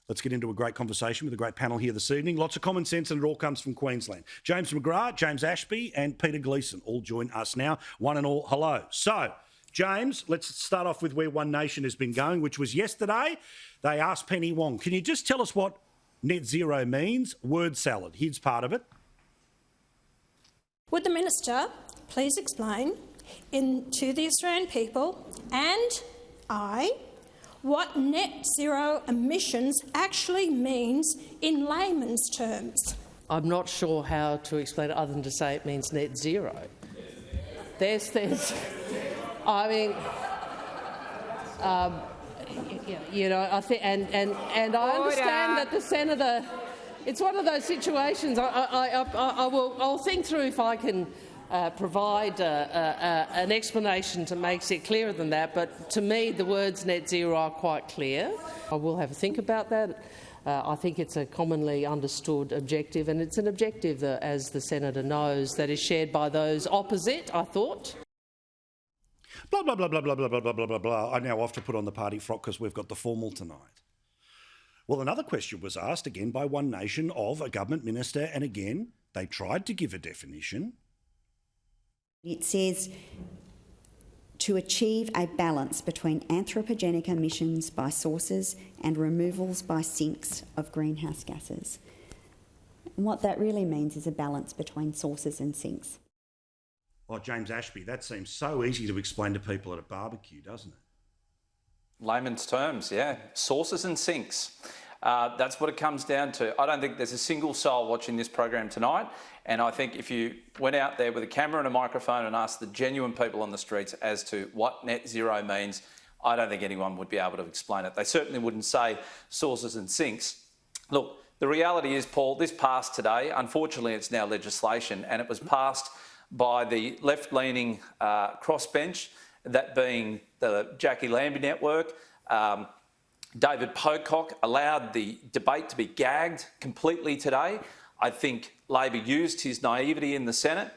Let's get into a great conversation with a great panel here this evening. Lots of common sense, and it all comes from Queensland. James McGrath, James Ashby and Peter Gleeson all join us now. One and all, hello. So, James, let's start off with where One Nation has been going, which was yesterday. They asked Penny Wong, can you just tell us what net zero means? Word salad. Here's part of it. Would the Minister please explain to the Australian people and what net zero emissions actually means in layman's terms? I'm not sure how to explain it other than to say it means net zero. I mean, I think, and I understand that the senator. It's one of those situations. I'll think through if I can provide an explanation to make it clearer than that. But to me, the words net zero are quite clear. I will have a think about that. I think it's a commonly understood objective, and it's an objective, as the senator knows, that is shared by those opposite, I thought. Blah, blah, blah, blah, blah, blah, blah, blah, blah, blah. I now have to put on the party frock because we've got the formal tonight. Well, another question was asked again by One Nation of a government minister, and again, they tried to give a definition. It says to achieve a balance between anthropogenic emissions by sources and removals by sinks of greenhouse gases. And what that really means is a balance between sources and sinks. Oh, James Ashby, that seems so easy to explain to people at a barbecue, doesn't it? Layman's terms, yeah. Sources and sinks. That's what it comes down to. I don't think there's a single soul watching this program tonight, and I think if you went out there with a camera and a microphone and asked the genuine people on the streets as to what net zero means, I don't think anyone would be able to explain it. They certainly wouldn't say sources and sinks. Look, the reality is, Paul, this passed today. Unfortunately, it's now legislation, and it was passed by the left-leaning crossbench, that being the Jackie Lambie Network. David Pocock allowed the debate to be gagged completely today. I think Labor used his naivety in the Senate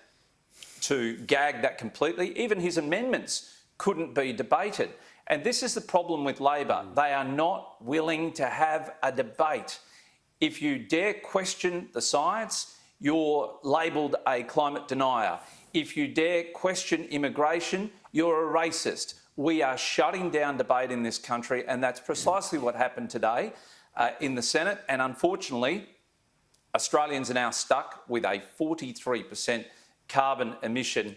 to gag that completely. Even his amendments couldn't be debated. And this is the problem with Labor. They are not willing to have a debate. If you dare question the science, you're labelled a climate denier. If you dare question immigration, you're a racist. We are shutting down debate in this country, and that's precisely what happened today in the Senate. And unfortunately, Australians are now stuck with a 43% carbon emission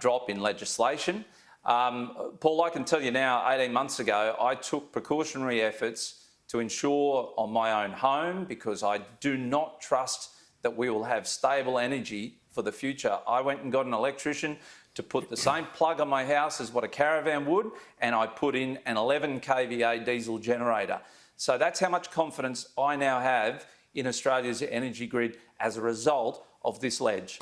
drop in legislation. Paul, I can tell you now, 18 months ago, I took precautionary efforts to ensure on my own home, because I do not trust that we will have stable energy for the future. I went and got an electrician to put the same plug on my house as what a caravan would, and I put in an 11 kVA diesel generator. So that's how much confidence I now have in Australia's energy grid as a result of this ledge.